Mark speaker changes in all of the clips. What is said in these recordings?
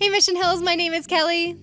Speaker 1: Hey Mission Hills, my name is Kelly.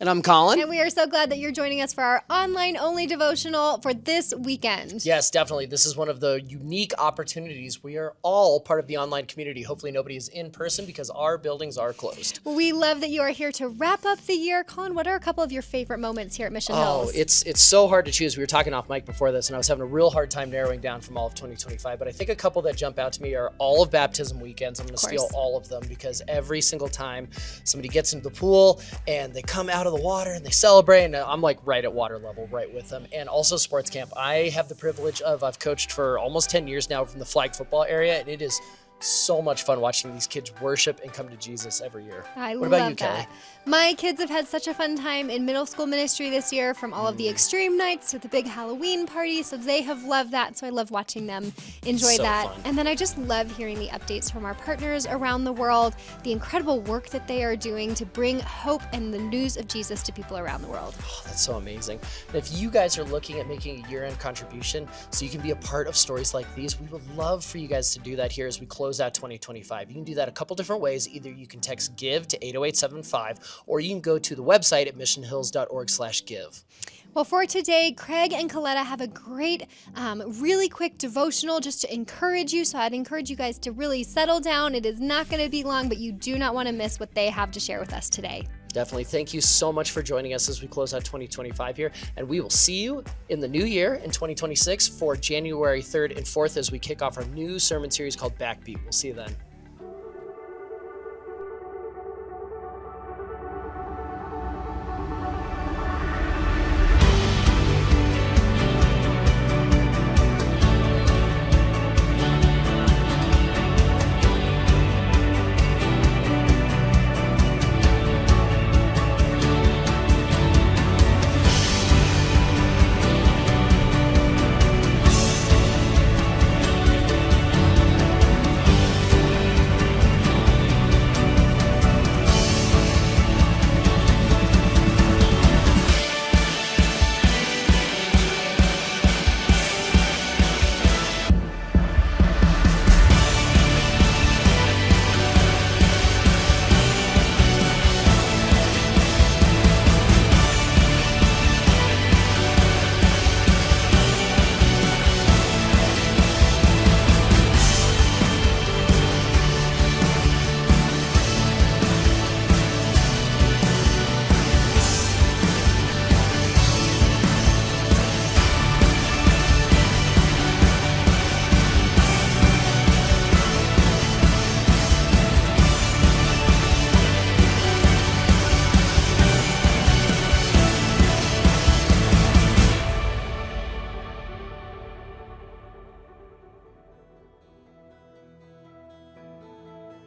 Speaker 2: And I'm Colin.
Speaker 1: And we are so glad that you're joining us for our online-only devotional for this weekend.
Speaker 2: Yes, definitely. This is one of the unique opportunities. We are all part of the online community. Hopefully nobody is in person because our buildings are closed.
Speaker 1: We love that you are here to wrap up the year. Colin, what are a couple of your favorite moments here at Mission Hills?
Speaker 2: Oh, it's so hard to choose. We were talking off mic before this, and I was having a real hard time narrowing down from all of 2025. But I think a couple that jump out to me are all of baptism weekends. I'm going to steal all of them because every single time somebody gets into the pool and they come out of the water and they celebrate, and I'm like right at water level, right with them. And also sports camp. I have the privilege of, I've coached for almost 10 years now from the flag football area, and it is so much fun watching these kids worship and come to Jesus every year. What about you, Kelly?
Speaker 1: My kids have had such a fun time in middle school ministry this year, from all of the extreme nights to the big Halloween party, so they have loved that, so I love watching them enjoy that.
Speaker 2: Fun.
Speaker 1: And then I just love hearing the updates from our partners around the world, the incredible work that they are doing to bring hope and the news of Jesus to people around the world.
Speaker 2: Oh, that's so amazing. And if you guys are looking at making a year-end contribution so you can be a part of stories like these, we would love for you guys to do that here as we close out 2025. You can do that a couple different ways. Either you can text GIVE to 80875, or you can go to the website at missionhills.org/give.
Speaker 1: Well, for today, Craig and Coletta have a great, really quick devotional just to encourage you. So I'd encourage you guys to really settle down. It is not going to be long, but you do not want to miss what they have to share with us today.
Speaker 2: Definitely. Thank you so much for joining us as we close out 2025 here. And we will see you in the new year in 2026 for January 3rd and 4th as we kick off our new sermon series called Backbeat. We'll see you then.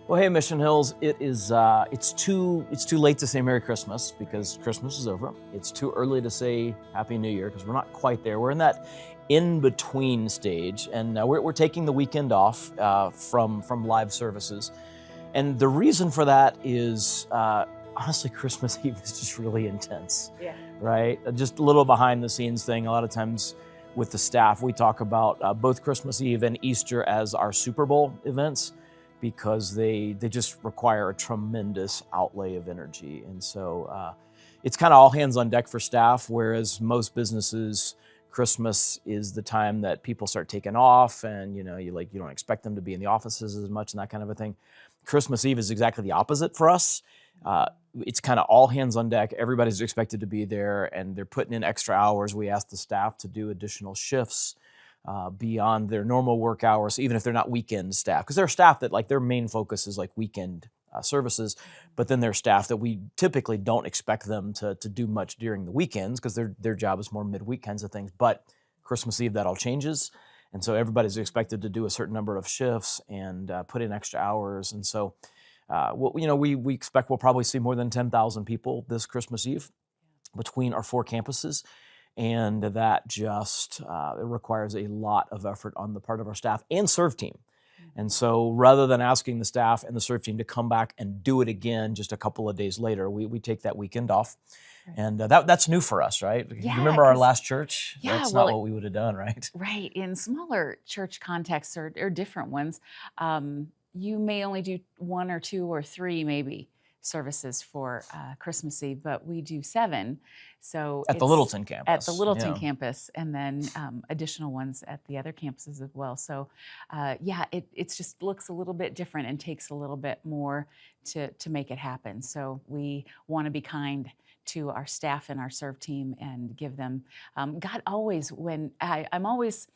Speaker 3: Well, hey, Mission Hills, it's too late to say Merry Christmas because Christmas is over. It's too early to say Happy New Year because we're not quite there. We're in that in-between stage, and we're taking the weekend off from live services. And the reason for that is, honestly, Christmas Eve is just really intense, right? Just a little behind-the-scenes thing. A lot of times with the staff, we talk about both Christmas Eve and Easter as our Super Bowl events, because they just require a tremendous outlay of energy. And so it's kind of all hands on deck for staff, whereas most businesses, Christmas is the time that people start taking off, and you don't expect them to be in the offices as much and that kind of a thing. Christmas Eve is exactly the opposite for us. It's kind of all hands on deck. Everybody's expected to be there, and they're putting in extra hours. We ask the staff to do additional shifts beyond their normal work hours, even if they're not weekend staff, because they're staff that their main focus is weekend services, but then there's staff that we typically don't expect them to do much during the weekends because their job is more midweek kinds of things. But Christmas Eve, that all changes, and so everybody's expected to do a certain number of shifts and put in extra hours. And so, we expect we'll probably see more than 10,000 people this Christmas Eve between our 4 campuses. And that just it requires a lot of effort on the part of our staff and serve team. And so rather than asking the staff and the serve team to come back and do it again just a couple of days later, we take that weekend off. Right. And that's new for us, right?
Speaker 4: Yeah,
Speaker 3: you remember our last church?
Speaker 4: Yeah,
Speaker 3: that's not what we would have done, right?
Speaker 4: Right. In smaller church contexts or different ones, you may only do 1 or 2 or 3 maybe services for Christmas Eve, but we do 7. So
Speaker 3: At the
Speaker 4: it's
Speaker 3: Littleton campus.
Speaker 4: at the Littleton
Speaker 3: Yeah.
Speaker 4: campus, and then additional ones at the other campuses as well. So it's just looks a little bit different and takes a little bit more to make it happen. So we want to be kind to our staff and our serve team and give them. God always, when I'm always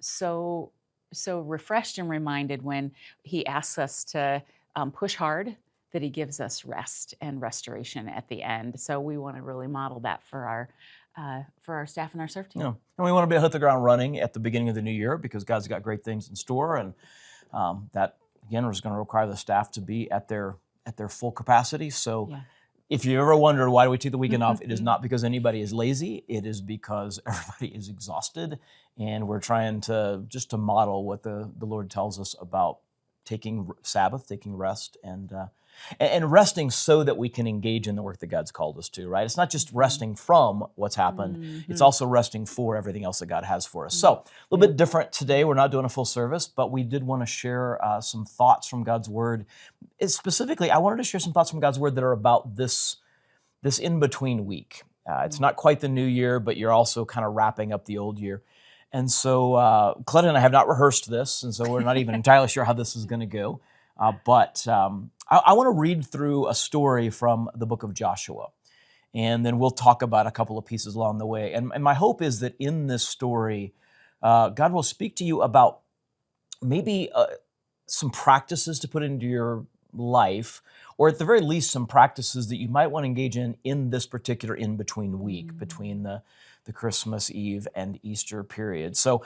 Speaker 4: so refreshed and reminded when He asks us to push hard, that He gives us rest and restoration at the end. So we want to really model that for our staff and our serve team.
Speaker 3: Yeah. And we want to be able to hit the ground running at the beginning of the new year because God's got great things in store, and that again is going to require the staff to be at their full capacity. So.
Speaker 4: Yeah.
Speaker 3: If you ever wondered why do we take the weekend off, it is not because anybody is lazy. It is because everybody is exhausted, and we're trying to model what the Lord tells us about taking Sabbath, taking rest, and resting so that we can engage in the work that God's called us to, right? It's not just resting from what's happened. It's also resting for everything else that God has for us. So a little bit different today. We're not doing a full service, but we did want to share some thoughts from God's Word. Specifically, I wanted to share some thoughts from God's Word that are about this in-between week. It's not quite the new year, but you're also kind of wrapping up the old year. And so Coletta and I have not rehearsed this, and so we're not even entirely sure how this is going to go. But I want to read through a story from the book of Joshua, and then we'll talk about a couple of pieces along the way. And my hope is that in this story, God will speak to you about maybe some practices to put into your life, or at the very least, some practices that you might want to engage in this particular in-between week, between the Christmas Eve and Easter period. So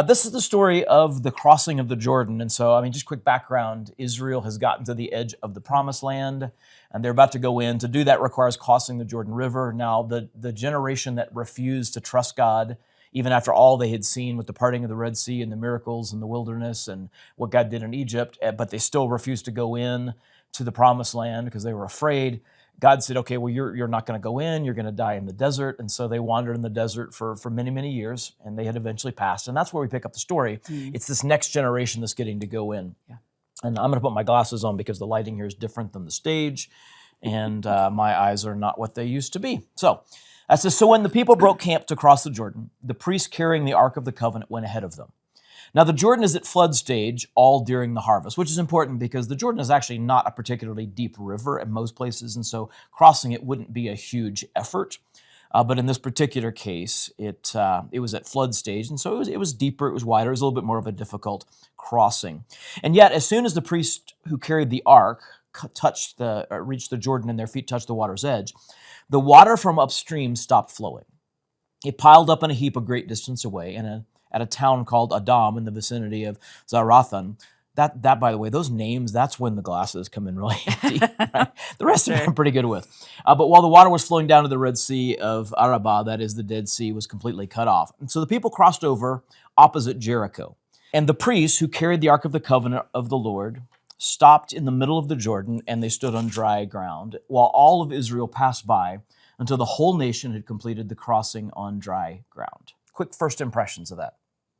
Speaker 3: this is the story of the crossing of the Jordan. And so, just quick background, Israel has gotten to the edge of the promised land, and they're about to go in. To do that requires crossing the Jordan River. Now, the generation that refused to trust God, even after all they had seen with the parting of the Red Sea and the miracles in the wilderness and what God did in Egypt, but they still refused to go in to the promised land because they were afraid. God said, okay, well, you're not going to go in, you're going to die in the desert. And so they wandered in the desert for many, many years, and they had eventually passed. And that's where we pick up the story. It's this next generation that's getting to go in. Yeah. And I'm going to put my glasses on because the lighting here is different than the stage, and my eyes are not what they used to be. So that says, so when the people broke camp to cross the Jordan, the priest carrying the Ark of the Covenant went ahead of them. Now, the Jordan is at flood stage all during the harvest, which is important because the Jordan is actually not a particularly deep river in most places, and so crossing it wouldn't be a huge effort. But in this particular case, it was at flood stage, and so it was deeper, it was wider, it was a little bit more of a difficult crossing. And yet, as soon as the priest who carried the ark reached the Jordan and their feet touched the water's edge, the water from upstream stopped flowing. It piled up in a heap a great distance away, and at a town called Adam in the vicinity of Zarathan. That, by the way, those names, that's when the glasses come in really handy. Right? The rest of it I'm pretty good with. But while the water was flowing down to the Red Sea of Arabah, that is the Dead Sea, was completely cut off. And so the people crossed over opposite Jericho. And the priests who carried the Ark of the Covenant of the Lord stopped in the middle of the Jordan, and they stood on dry ground, while all of Israel passed by until the whole nation had completed the crossing on dry ground. Quick first impressions of that.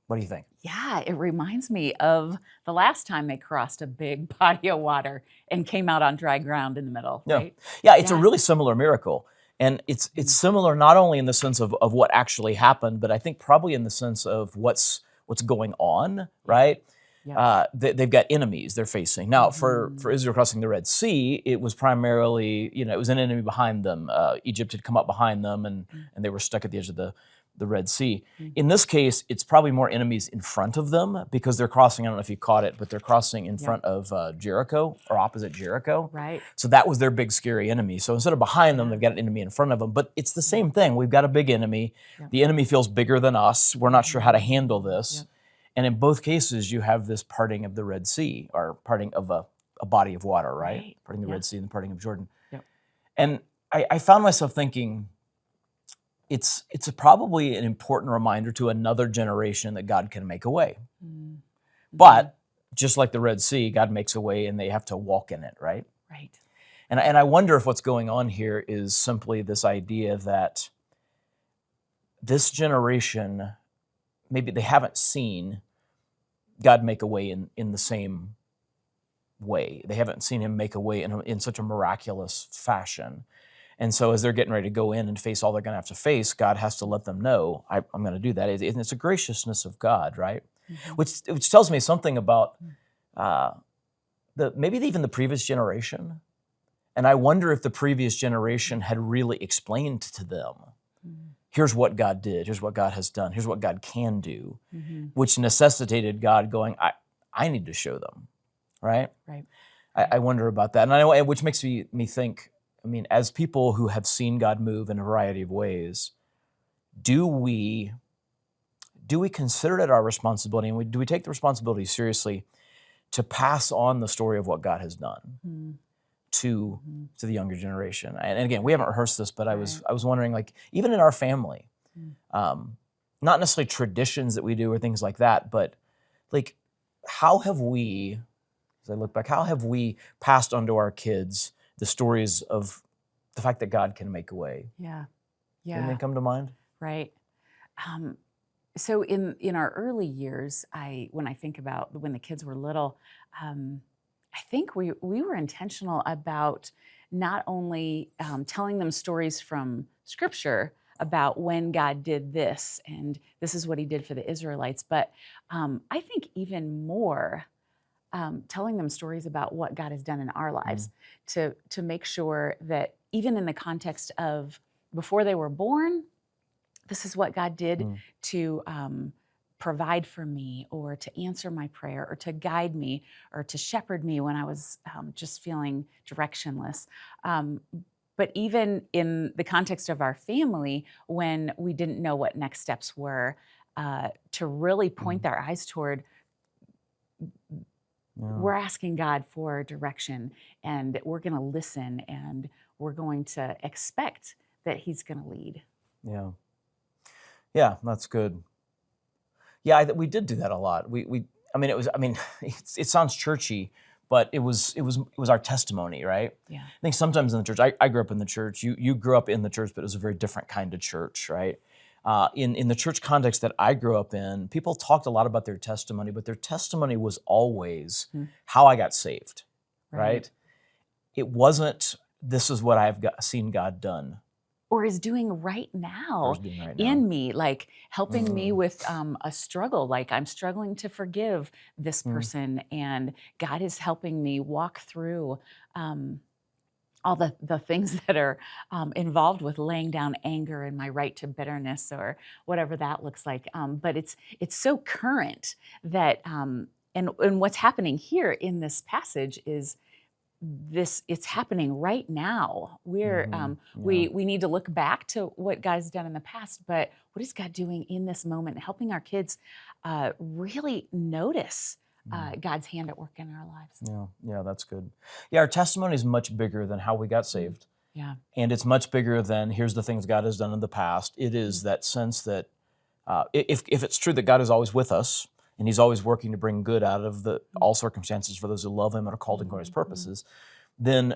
Speaker 3: What do you think?
Speaker 4: Yeah, it reminds me of the last time they crossed a big body of water and came out on dry ground in the middle, right?
Speaker 3: Yeah, it's a really similar miracle. And it's similar not only in the sense of what actually happened, but I think probably in the sense of what's going on, right? Yeah. They've got enemies they're facing. Now, for Israel crossing the Red Sea, it was primarily, it was an enemy behind them. Egypt had come up behind them, and they were stuck at the edge of the Red Sea. In this case, it's probably more enemies in front of them because they're crossing, I don't know if you caught it, but they're crossing in front of Jericho or opposite Jericho.
Speaker 4: Right.
Speaker 3: So that was their big scary enemy. So instead of behind them, they've got an enemy in front of them. But it's the same thing. We've got a big enemy. The enemy feels bigger than us. We're not sure how to handle this. And in both cases, you have this parting of the Red Sea, or parting of a body of water, right? Parting the Red Sea and the parting of Jordan. And I found myself thinking, it's probably an important reminder to another generation that God can make a way. But just like the Red Sea, God makes a way and they have to walk in it, right?
Speaker 4: Right.
Speaker 3: And I wonder if what's going on here is simply this idea that this generation, maybe they haven't seen God make a way in the same way. They haven't seen him make a way in such a miraculous fashion. And so as they're getting ready to go in and face all they're going to have to face, God has to let them know, I'm going to do that. And it's a graciousness of God, right?
Speaker 4: Mm-hmm.
Speaker 3: Which tells me something about maybe even the previous generation. And I wonder if the previous generation had really explained to them, here's what God did, here's what God has done, here's what God can do, which necessitated God going, I need to show them, right?
Speaker 4: Right.
Speaker 3: I wonder about that. And I know, which makes me think, I mean, as people who have seen God move in a variety of ways, do we consider it our responsibility, and do we take the responsibility seriously to pass on the story of what God has done to the younger generation? And again, we haven't rehearsed this, but I was wondering, like, even in our family, not necessarily traditions that we do or things like that, but like, how have we, as I look back, how have we passed on to our kids the stories of the fact that God can make a way?
Speaker 4: Yeah.
Speaker 3: Anything come to mind?
Speaker 4: Right. So in our early years, when I think about when the kids were little, I think we were intentional about not only telling them stories from Scripture about when God did this and this is what He did for the Israelites, but I think even more telling them stories about what God has done in our lives to make sure that even in the context of before they were born, this is what God did to provide for me, or to answer my prayer, or to guide me, or to shepherd me when I was just feeling directionless. But even in the context of our family, when we didn't know what next steps were, to really point their eyes toward, we're asking God for direction, and we're going to listen, and we're going to expect that He's going to lead.
Speaker 3: Yeah, that's good. Yeah, we did do that a lot. It sounds churchy, but it was our testimony, right?
Speaker 4: Yeah.
Speaker 3: I think sometimes in the church, I grew up in the church. You grew up in the church, but it was a very different kind of church, right? In the church context that I grew up in, people talked a lot about their testimony, but their testimony was always how I got saved, right? It wasn't, this is what I've seen God done.
Speaker 4: Or is doing right now in me, like helping me with a struggle. Like, I'm struggling to forgive this person, and God is helping me walk through all the things that are involved with laying down anger and my right to bitterness, or whatever that looks like. But it's so current that, and what's happening here in this passage is it's happening right now. We're we need to look back to what God's done in the past, but what is God doing in this moment, helping our kids really notice God's hand at work in our lives.
Speaker 3: Yeah, that's good. Yeah, our testimony is much bigger than how we got saved.
Speaker 4: Yeah.
Speaker 3: And it's much bigger than here's the things God has done in the past. It is that sense that if it's true that God is always with us, and He's always working to bring good out of all circumstances for those who love Him and are called according to His purposes, then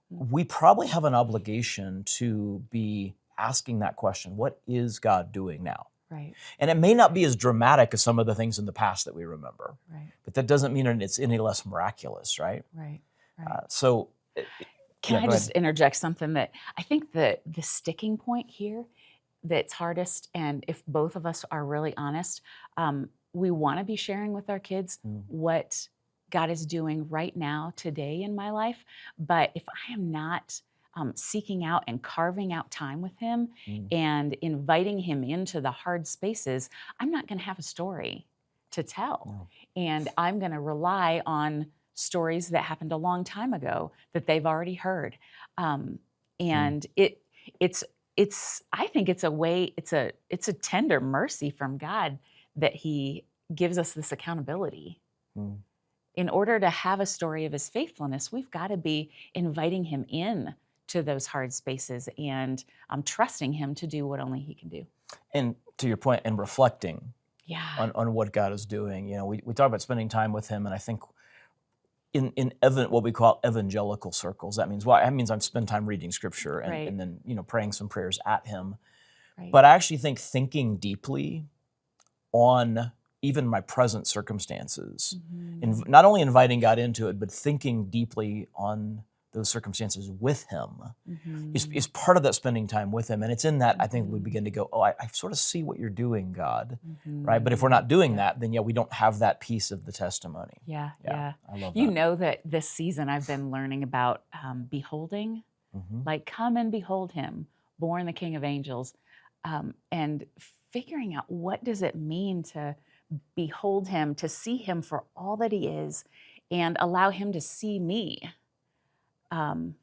Speaker 3: we probably have an obligation to be asking that question, what is God doing now?
Speaker 4: Right.
Speaker 3: And it may not be as dramatic as some of the things in the past that we remember,
Speaker 4: right.
Speaker 3: but that doesn't mean it's any less miraculous, right?
Speaker 4: Right.
Speaker 3: Can
Speaker 4: I just interject something that I think the sticking point here that's hardest, and if both of us are really honest, we want to be sharing with our kids what God is doing right now, today in my life. But if I am not seeking out and carving out time with Him and inviting Him into the hard spaces, I'm not going to have a story to tell. No. And I'm going to rely on stories that happened a long time ago that they've already heard. And it's I think it's a way, it's a tender mercy from God that He gives us this accountability. In order to have a story of His faithfulness, we've got to be inviting Him in to those hard spaces and trusting Him to do what only He can do.
Speaker 3: And to your point, and reflecting
Speaker 4: on
Speaker 3: what God is doing. You know, we talk about spending time with Him, and I think in what we call evangelical circles, that means I've spent time reading Scripture and then praying some prayers at Him. Right. But I actually think thinking deeply on even my present circumstances, not only inviting God into it, but thinking deeply on those circumstances with him is part of that spending time with him. And it's in that, I think, we begin to go, oh, I sort of see what you're doing, God, right? But if we're not doing that, then we don't have that piece of the testimony.
Speaker 4: Yeah.
Speaker 3: I love that.
Speaker 4: You know that this season I've been learning about beholding, like come and behold him, born the King of Angels, and figuring out what does it mean to behold him, to see him for all that he is, and allow him to see me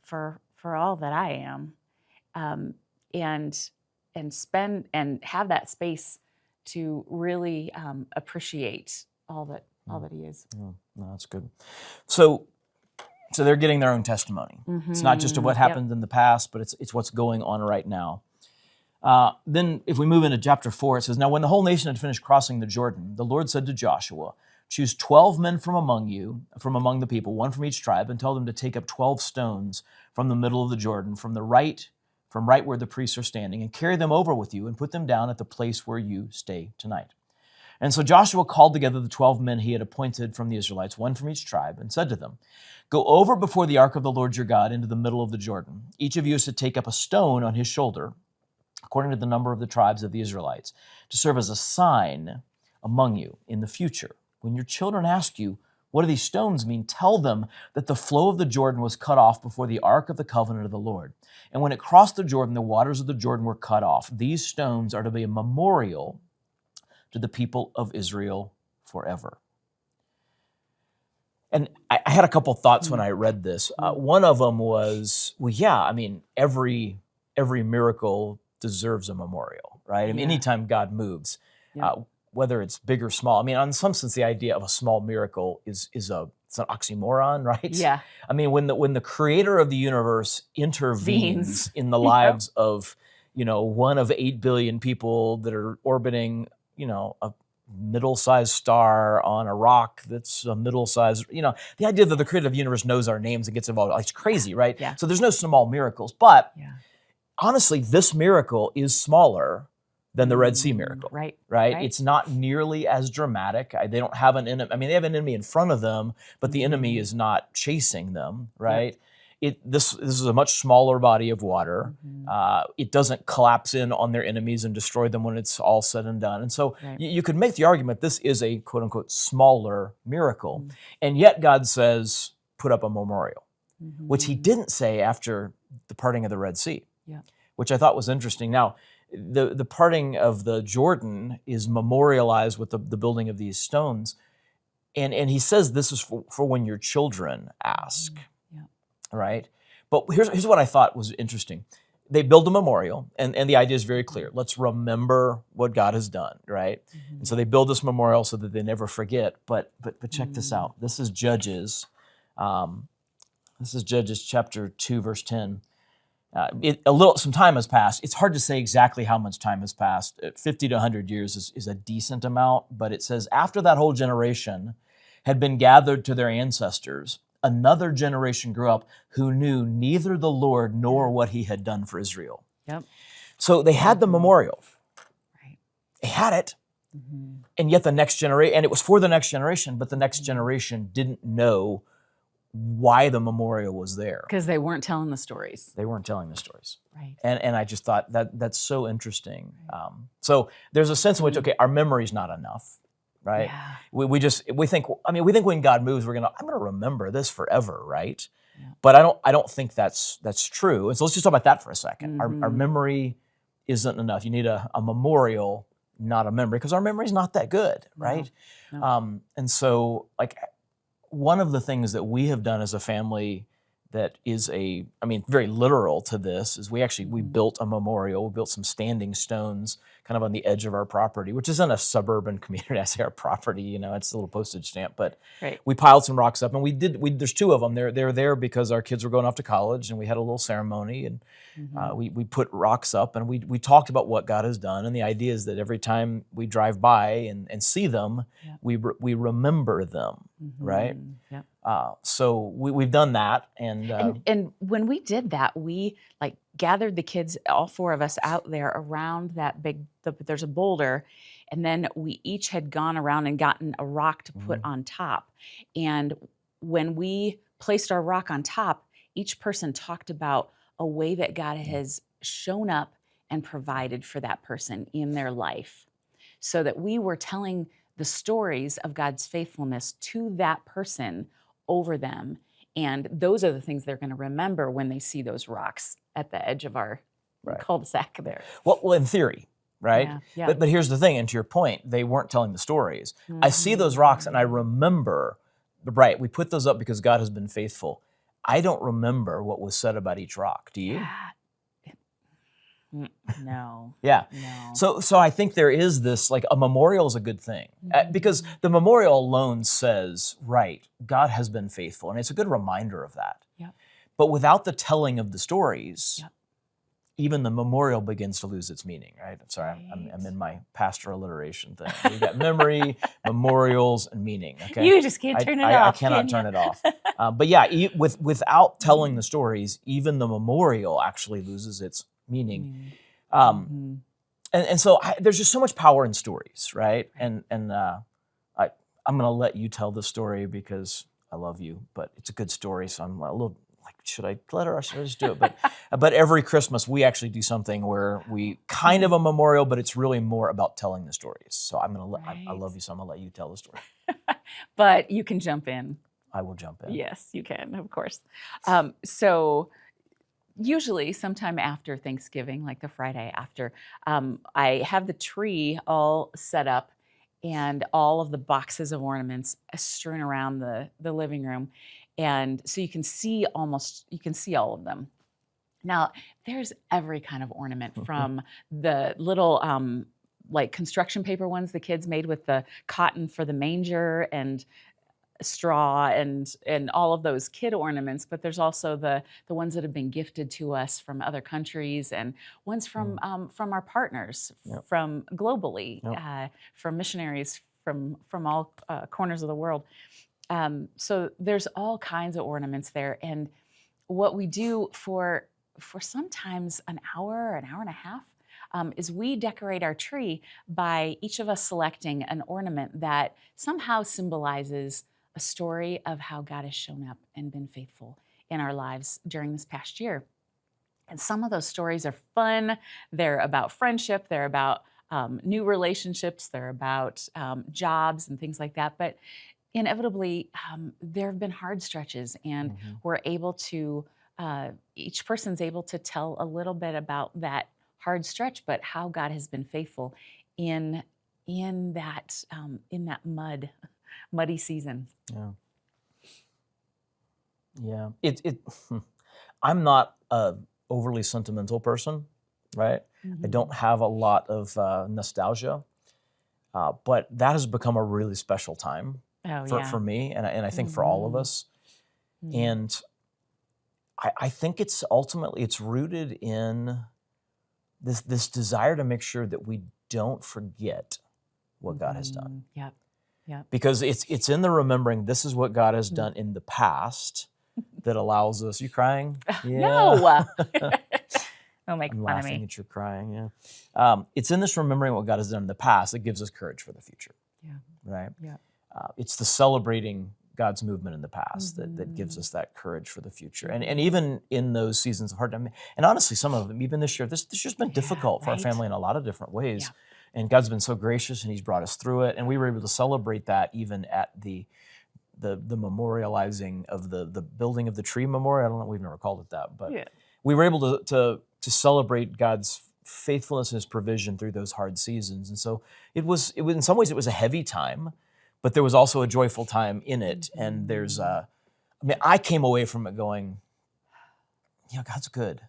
Speaker 4: for all that I am, and spend and have that space to really appreciate all that he is.
Speaker 3: No, that's good. So they're getting their own testimony. It's not just of what happened in the past, but it's what's going on right now. Then if we move into chapter 4, it says, now when the whole nation had finished crossing the Jordan, the Lord said to Joshua, choose 12 men from among the people, one from each tribe, and tell them to take up 12 stones from the middle of the Jordan, from right where the priests are standing, and carry them over with you and put them down at the place where you stay tonight. And so Joshua called together the 12 men he had appointed from the Israelites, one from each tribe, and said to them, go over before the ark of the Lord your God into the middle of the Jordan. Each of you is to take up a stone on his shoulder, according to the number of the tribes of the Israelites, to serve as a sign among you in the future. When your children ask you, what do these stones mean? Tell them that the flow of the Jordan was cut off before the ark of the covenant of the Lord. And when it crossed the Jordan, the waters of the Jordan were cut off. These stones are to be a memorial to the people of Israel forever. And I had a couple thoughts when I read this. One of them was, every miracle deserves a memorial, right? I mean, anytime God moves, whether it's big or small. I mean, in some sense, the idea of a small miracle it's an oxymoron, right?
Speaker 4: Yeah.
Speaker 3: I mean, when the creator of the universe intervenes in the lives of, one of 8 billion people that are orbiting, a middle-sized star on a rock that's a middle-sized, the idea that the creator of the universe knows our names and gets involved, it's crazy, right?
Speaker 4: Yeah.
Speaker 3: So there's no small miracles. But honestly, this miracle is smaller than the Red Sea miracle. Right? It's not nearly as dramatic. They don't have an enemy. I mean, they have an enemy in front of them, but the enemy is not chasing them, right? This is a much smaller body of water. It doesn't collapse in on their enemies and destroy them when it's all said and done. And so you could make the argument this is a quote unquote smaller miracle. And yet God says, put up a memorial, which he didn't say after the parting of the Red Sea, which I thought was interesting. Now, the parting of the Jordan is memorialized with the building of these stones. And he says this is for when your children ask. Right? But here's what I thought was interesting. They build a memorial, and the idea is very clear. Let's remember what God has done, right? And so they build this memorial so that they never forget. But check this out. This is Judges. This is Judges chapter 2, verse 10. Some time has passed. It's hard to say exactly how much time has passed. 50 to 100 years is a decent amount, but it says, after that whole generation had been gathered to their ancestors, another generation grew up who knew neither the Lord nor what he had done for Israel. So they had the memorial. They had it. And yet the next generation, and it was for the next generation, but the next generation didn't know why the memorial was there.
Speaker 4: Because they weren't telling the stories.
Speaker 3: They weren't telling the stories.
Speaker 4: Right.
Speaker 3: And I just thought that's so interesting. So there's a sense in which, our memory's not enough, right?
Speaker 4: Yeah.
Speaker 3: We think when God moves, I'm gonna remember this forever, right? But I don't think that's true. And so let's just talk about that for a second. Our memory isn't enough. You need a memorial, not a memory, because our memory's not that good, right? No. And so one of the things that we have done as a family that is very literal to this is we built a memorial. We built some standing stones kind of on the edge of our property, which is in a suburban community. I say our property, it's a little postage stamp, but we piled some rocks up, and there's 2 of them. They're there because our kids were going off to college, and we had a little ceremony, and we put rocks up, and we talked about what God has done. And the idea is that every time we drive by and see them, we remember them, right? So we've done that, and
Speaker 4: when we did that, we gathered the kids, all 4 of us, out there around that there's a boulder, And then we each had gone around and gotten a rock to put on top. And when we placed our rock on top, each person talked about a way that God has shown up and provided for that person in their life, so that we were telling the stories of God's faithfulness to that person over them. And those are the things they're going to remember when they see those rocks at the edge of our cul-de-sac there.
Speaker 3: Well, in theory, right?
Speaker 4: Yeah.
Speaker 3: But here's the thing, and to your point, they weren't telling the stories. I see those rocks and I remember, right, we put those up because God has been faithful. I don't remember what was said about each rock. Do you?
Speaker 4: No.
Speaker 3: Yeah.
Speaker 4: No.
Speaker 3: So I think there is this, like, a memorial is a good thing, because the memorial alone says, right, God has been faithful, and it's a good reminder of that.
Speaker 4: Yep.
Speaker 3: But without the telling of the stories, even the memorial begins to lose its meaning, right? I'm sorry, I'm in my pastoral alliteration thing. We've got memory, memorials, and meaning, okay?
Speaker 4: You just can't turn it off,
Speaker 3: I cannot turn it off. But yeah, without telling the stories, even the memorial actually loses its meaning. And so there's just so much power in stories, right? And I'm going to let you tell the story because I love you, but it's a good story, so I'm a little like, should I let her or should I just do it? But every Christmas we actually do something where we kind of a memorial, but it's really more about telling the stories. So I'm going to I love you, so I'm going to let you tell the story.
Speaker 4: But you can jump in.
Speaker 3: I will jump in.
Speaker 4: Yes, you can, of course. So usually sometime after Thanksgiving, like the Friday after, I have the tree all set up and all of the boxes of ornaments strewn around the living room. And so you can see all of them. Now, there's every kind of ornament, from the little like construction paper ones the kids made with the cotton for the manger and straw and all of those kid ornaments, but there's also the ones that have been gifted to us from other countries, and ones from our partners, from globally, from missionaries from all corners of the world. So there's all kinds of ornaments there, and what we do for sometimes an hour and a half, is we decorate our tree by each of us selecting an ornament that somehow symbolizes a story of how God has shown up and been faithful in our lives during this past year. And some of those stories are fun. They're about friendship. They're about new relationships. They're about jobs and things like that. But inevitably, there have been hard stretches, and we're able to, each person's able to tell a little bit about that hard stretch, but how God has been faithful in that muddy season.
Speaker 3: Yeah. I'm not a overly sentimental person, right? I don't have a lot of nostalgia, but that has become a really special time for me, and I think for all of us. And I think it's ultimately rooted in this desire to make sure that we don't forget what God has done.
Speaker 4: Yep.
Speaker 3: Because it's in the remembering this is what God has done in the past that allows us. You crying? Yeah.
Speaker 4: No. Don't make
Speaker 3: I'm
Speaker 4: fun of
Speaker 3: laughing
Speaker 4: me.
Speaker 3: at your crying. Yeah. It's in this remembering what God has done in the past that gives us courage for the future.
Speaker 4: Yeah.
Speaker 3: Right.
Speaker 4: Yeah.
Speaker 3: It's the celebrating God's movement in the past that gives us that courage for the future. And even in those seasons of hard time, and honestly, some of them, even this year, this year's been difficult for our family in a lot of different ways.
Speaker 4: Yeah.
Speaker 3: And God's been so gracious, and He's brought us through it. And we were able to celebrate that even at the memorializing of the building of the tree memorial. I don't know, we've never called it that, but we were able to celebrate God's faithfulness and His provision through those hard seasons. And so it was in some ways it was a heavy time, but there was also a joyful time in it. And I came away from it going, God's good,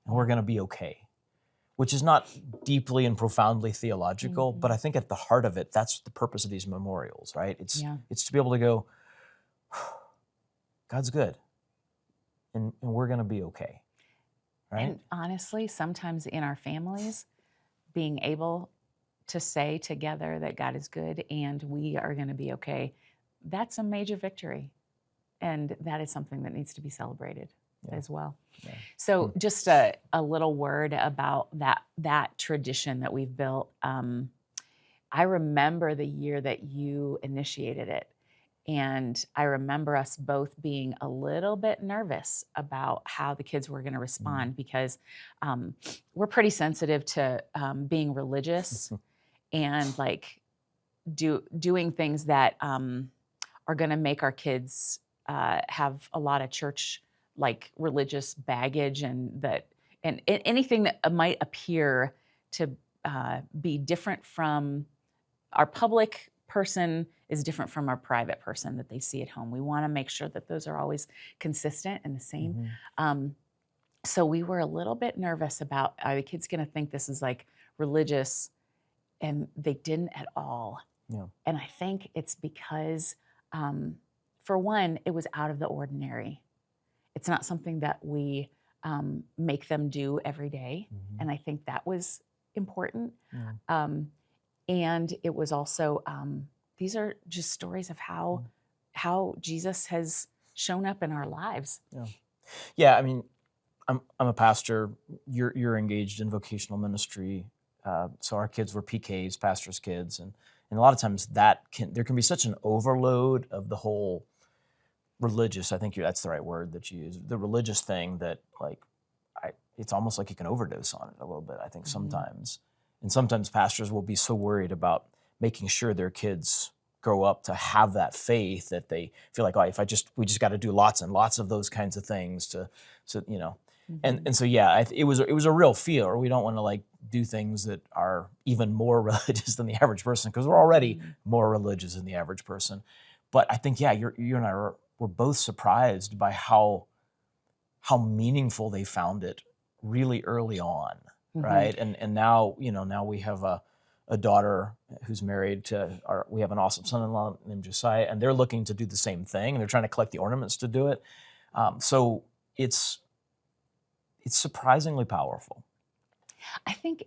Speaker 3: and we're going to be okay. Which is not deeply and profoundly theological, but I think at the heart of it, that's the purpose of these memorials, right? It's to be able to go, God's good, and we're going to be okay, right?
Speaker 4: And honestly, sometimes in our families, being able to say together that God is good and we are going to be okay, that's a major victory, and that is something that needs to be celebrated as well. Yeah. So just a little word about that tradition that we've built. I remember the year that you initiated it. And I remember us both being a little bit nervous about how the kids were going to respond because we're pretty sensitive to being religious and like doing things that are going to make our kids have a lot of church like religious baggage and anything that might appear to be different from our public person is different from our private person that they see at home. We want to make sure that those are always consistent and the same. So we were a little bit nervous about, are the kids going to think this is like religious? And they didn't at all.
Speaker 3: Yeah.
Speaker 4: And I think it's because, for one, it was out of the ordinary. It's not something that we make them do every day. And I think that was important.
Speaker 3: Yeah.
Speaker 4: And it was also, these are just stories of how Jesus has shown up in our lives.
Speaker 3: Yeah. Yeah. I mean, I'm a pastor. You're engaged in vocational ministry. So our kids were PKs, pastors' kids, and a lot of times there can be such an overload of the whole religious. I think that's the right word that you use. The religious thing that it's almost like you can overdose on it a little bit. I think sometimes, and sometimes pastors will be so worried about making sure their kids grow up to have that faith that they feel like, we just got to do lots and lots of those kinds of things and so yeah, it was a real fear. We don't want to like do things that are even more religious than the average person because we're already more religious than the average person. But I think you and I were both surprised by how meaningful they found it really early on, right? And now we have a daughter who's married we have an awesome son-in-law named Josiah, and they're looking to do the same thing, and they're trying to collect the ornaments to do it. So it's surprisingly powerful.
Speaker 4: I think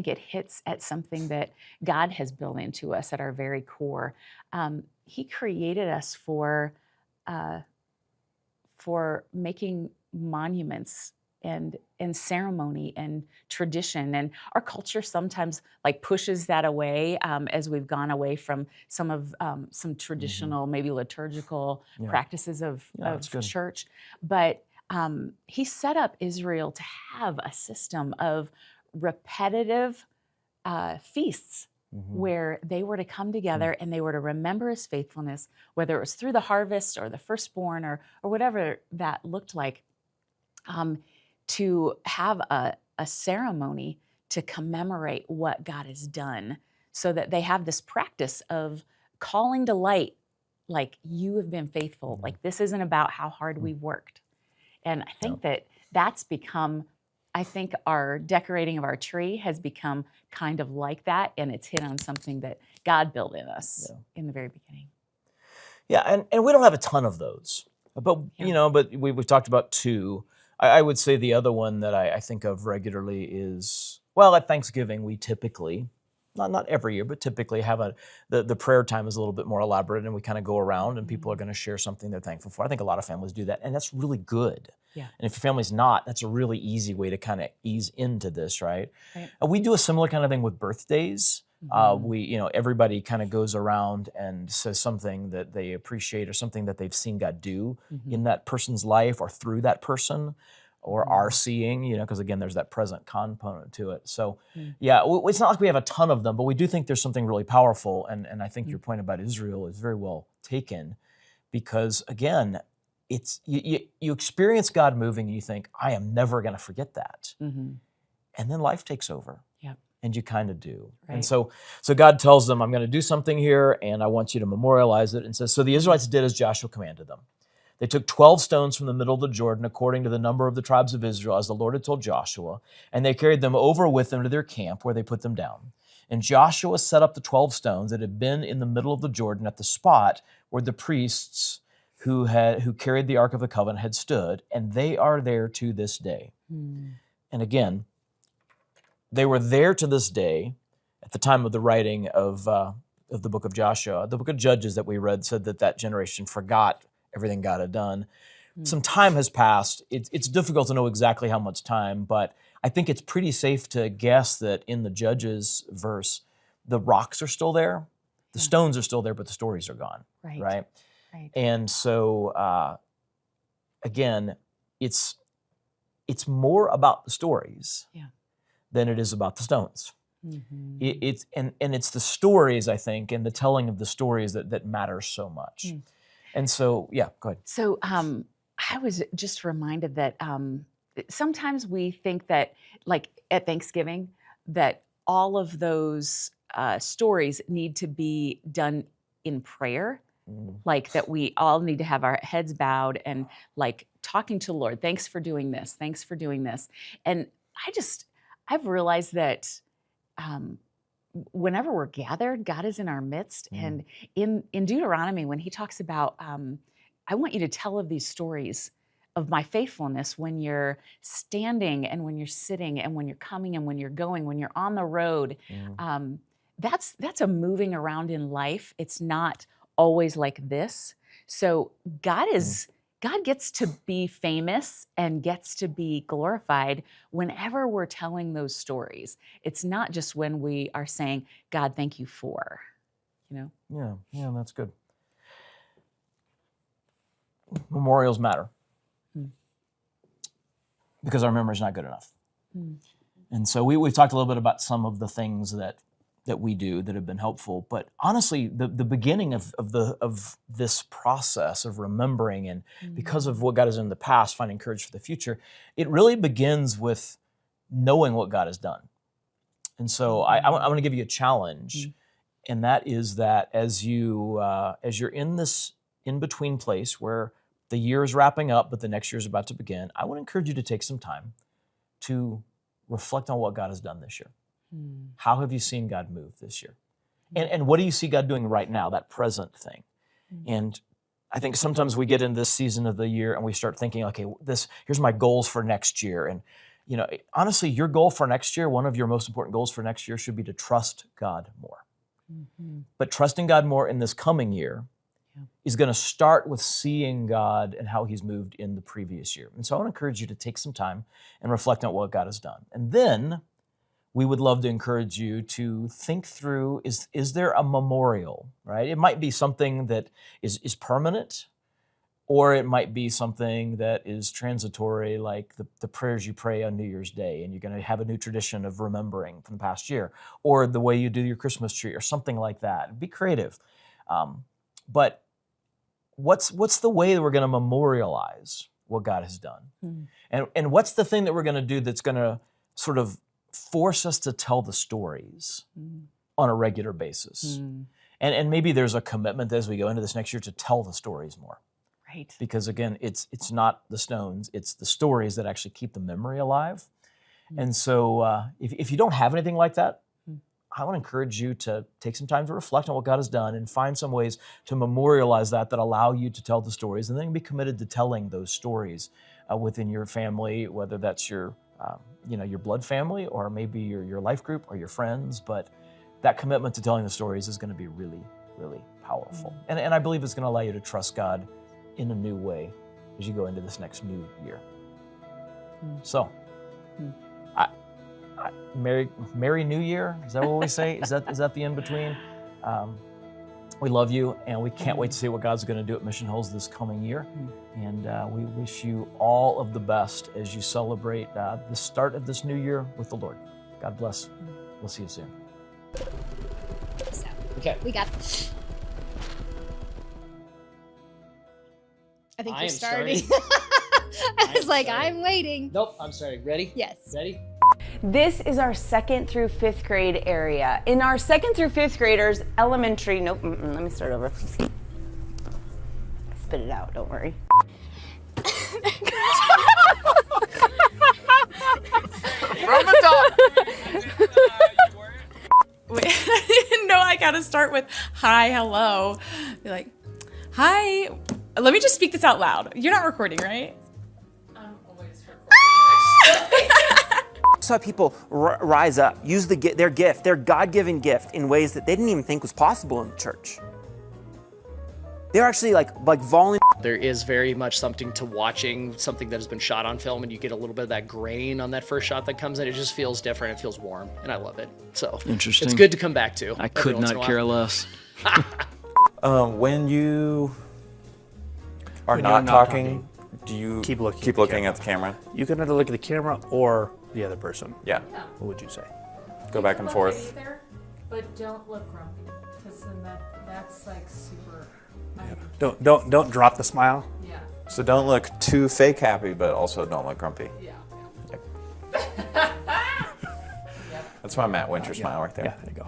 Speaker 4: it hits at something that God has built into us at our very core. He created us for making monuments and ceremony and tradition, and our culture sometimes like pushes that away as we've gone away from some traditional, maybe liturgical practices of church. But he set up Israel to have a system of repetitive feasts where they were to come together and they were to remember his faithfulness, whether it was through the harvest or the firstborn or whatever that looked like, to have a ceremony to commemorate what God has done, so that they have this practice of calling to light, like, you have been faithful. Like, this isn't about how hard we've worked. And I think that's become, I think our decorating of our tree has become kind of like that, and it's hit on something that God built in us in the very beginning.
Speaker 3: Yeah, and we don't have a ton of those, but but we've talked about two. I would say the other one that I think of regularly is, at Thanksgiving we typically, not every year, but typically have the prayer time is a little bit more elaborate, and we kind of go around and people are going to share something they're thankful for. I think a lot of families do that, and that's really good.
Speaker 4: Yeah.
Speaker 3: And if your family's not, that's a really easy way to kind of ease into this, right? We do a similar kind of thing with birthdays. Everybody kind of goes around and says something that they appreciate or something that they've seen God do in that person's life or through that person or are seeing, because again, there's that present component to it. So it's not like we have a ton of them, but we do think there's something really powerful. And I think your point about Israel is very well taken, because again, it's you experience God moving and you think, I am never going to forget that. And then life takes over. And you kind of do. Right. And so God tells them, I'm going to do something here, and I want you to memorialize it. And says, so the Israelites did as Joshua commanded them. They took 12 stones from the middle of the Jordan, according to the number of the tribes of Israel, as the Lord had told Joshua, and they carried them over with them to their camp, where they put them down. And Joshua set up the 12 stones that had been in the middle of the Jordan at the spot where the priests who carried the Ark of the Covenant had stood, and they are there to this day. And again, they were there to this day. At the time of the writing of the book of Joshua, the book of Judges that we read said that generation forgot everything God had done. Some time has passed. It's difficult to know exactly how much time, but I think it's pretty safe to guess that in the Judges verse, the rocks are still there, the stones are still there, but the stories are gone. Right. And so again, it's more about the stories than it is about the stones.
Speaker 4: Mm-hmm.
Speaker 3: It's the stories, I think, and the telling of the stories that matters so much. And so, yeah, go ahead.
Speaker 4: So I was just reminded that sometimes we think that, like at Thanksgiving, that all of those stories need to be done in prayer, like that we all need to have our heads bowed and like talking to the Lord. Thanks for doing this. Thanks for doing this. And I've realized that whenever we're gathered, God is in our midst. And in Deuteronomy, when he talks about, I want you to tell of these stories of my faithfulness when you're standing and when you're sitting and when you're coming and when you're going, when you're on the road. That's a moving around in life. It's not always like this. So God gets to be famous and gets to be glorified whenever we're telling those stories. It's not just when we are saying, God, thank you for, you know?
Speaker 3: Yeah, that's good. Memorials matter because our memory is not good enough. And so we've talked a little bit about some of the things that we do that have been helpful, but honestly, the beginning of this process of remembering and because of what God has done in the past, finding courage for the future, it really begins with knowing what God has done. And so I want to give you a challenge, and that is that as you're in this in-between place where the year is wrapping up, but the next year is about to begin, I want to encourage you to take some time to reflect on what God has done this year. How have you seen God move this year? And what do you see God doing right now, that present thing? And I think sometimes we get in this season of the year and we start thinking, okay, here's my goals for next year. And honestly, your goal for next year, one of your most important goals for next year should be to trust God more. But trusting God more in this coming year is going to start with seeing God and how he's moved in the previous year. And so I want to encourage you to take some time and reflect on what God has done. And then we would love to encourage you to think through, is there a memorial, right? It might be something that is permanent, or it might be something that is transitory, like the prayers you pray on New Year's Day, and you're going to have a new tradition of remembering from the past year, or the way you do your Christmas tree, or something like that. Be creative. But what's the way that we're going to memorialize what God has done? And what's the thing that we're going to do that's going to sort of force us to tell the stories on a regular basis? And maybe there's a commitment as we go into this next year to tell the stories more.
Speaker 4: Right.
Speaker 3: Because again, it's not the stones, it's the stories that actually keep the memory alive. And so if you don't have anything like that, I want to encourage you to take some time to reflect on what God has done and find some ways to memorialize that allow you to tell the stories, and then be committed to telling those stories within your family, whether that's your blood family or maybe your life group or your friends. But that commitment to telling the stories is going to be really, really powerful. And I believe it's going to allow you to trust God in a new way as you go into this next new year. So, Merry New Year. Is that what we say? Is that the in-between? We love you, and we can't wait to see what God's going to do at Mission Hills this coming year. And we wish you all of the best as you celebrate the start of this new year with the Lord. God bless. We'll see you soon.
Speaker 1: So,
Speaker 2: Okay.
Speaker 1: we got this. I think
Speaker 2: I
Speaker 1: you're
Speaker 2: am
Speaker 1: starting.
Speaker 2: starting.
Speaker 1: I was like,
Speaker 2: starting.
Speaker 1: I'm waiting.
Speaker 2: Nope, I'm sorry. Ready?
Speaker 1: Yes.
Speaker 2: Ready?
Speaker 5: This is our 2nd through 5th grade area. In our 2nd through 5th graders, elementary, let me start over. Spit it out, don't worry.
Speaker 6: From the top.
Speaker 7: Wait, I didn't know I gotta start with hi, hello. Be like, hi. Let me just speak this out loud. You're not recording, right? I'm always recording.
Speaker 6: Saw people rise up, use their gift, their God-given gift, in ways that they didn't even think was possible in the church. They're actually like volunteering
Speaker 2: There is very much something to watching something that has been shot on film, and you get a little bit of that grain on that first shot that comes in. It just feels different. It feels warm, and I love it. So
Speaker 3: Interesting.
Speaker 2: it's good to come back to.
Speaker 3: I could not care less.
Speaker 8: When you are
Speaker 9: When
Speaker 8: not
Speaker 9: you're not
Speaker 8: talking, do you
Speaker 9: Keep looking
Speaker 8: keep
Speaker 9: at the
Speaker 8: looking at the camera?
Speaker 9: You can either look at the camera or the other person.
Speaker 8: Yeah.
Speaker 9: What would you say?
Speaker 8: Go back and forth.
Speaker 10: Either, but don't look grumpy, because then that's like super.
Speaker 9: Don't drop the smile.
Speaker 10: Yeah.
Speaker 8: So don't look too fake happy, but also don't look grumpy.
Speaker 10: Yeah.
Speaker 8: That's my Matt Winter smile right there.
Speaker 9: Yeah, there you go.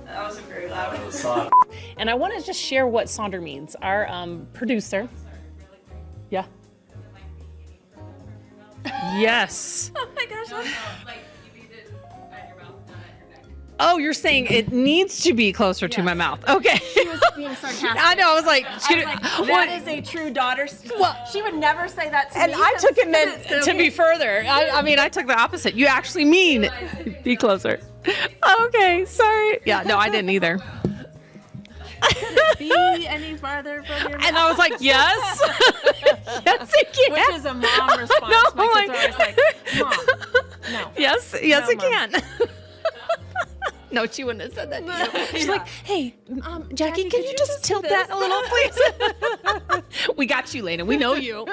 Speaker 5: That was very loud.
Speaker 11: And I want to just share what Sonder means. Our producer. Yeah. Yes.
Speaker 5: Oh my gosh.
Speaker 11: Oh, you're saying it needs to be closer to my mouth. Okay.
Speaker 5: She was being sarcastic.
Speaker 11: I know. I was like,
Speaker 5: that is a true daughter. Well, she would never say that to me.
Speaker 11: and I took it meant to be further. I mean, I took the opposite. You actually mean be closer. Okay. Sorry. Yeah. No, I didn't either.
Speaker 5: Be any farther from your mouth.
Speaker 11: And I was like, yes. Yes, it can.
Speaker 5: Which is a mom response.
Speaker 11: No,
Speaker 5: My
Speaker 11: I'm
Speaker 5: kids
Speaker 11: like-
Speaker 5: are always like, Mom, no.
Speaker 11: Yes,
Speaker 5: No,
Speaker 11: it
Speaker 5: Mom.
Speaker 11: can. No, she wouldn't have said that to you. She's like, hey, Jackie, can you just tilt that a little, please? We got you, Lena. We know you.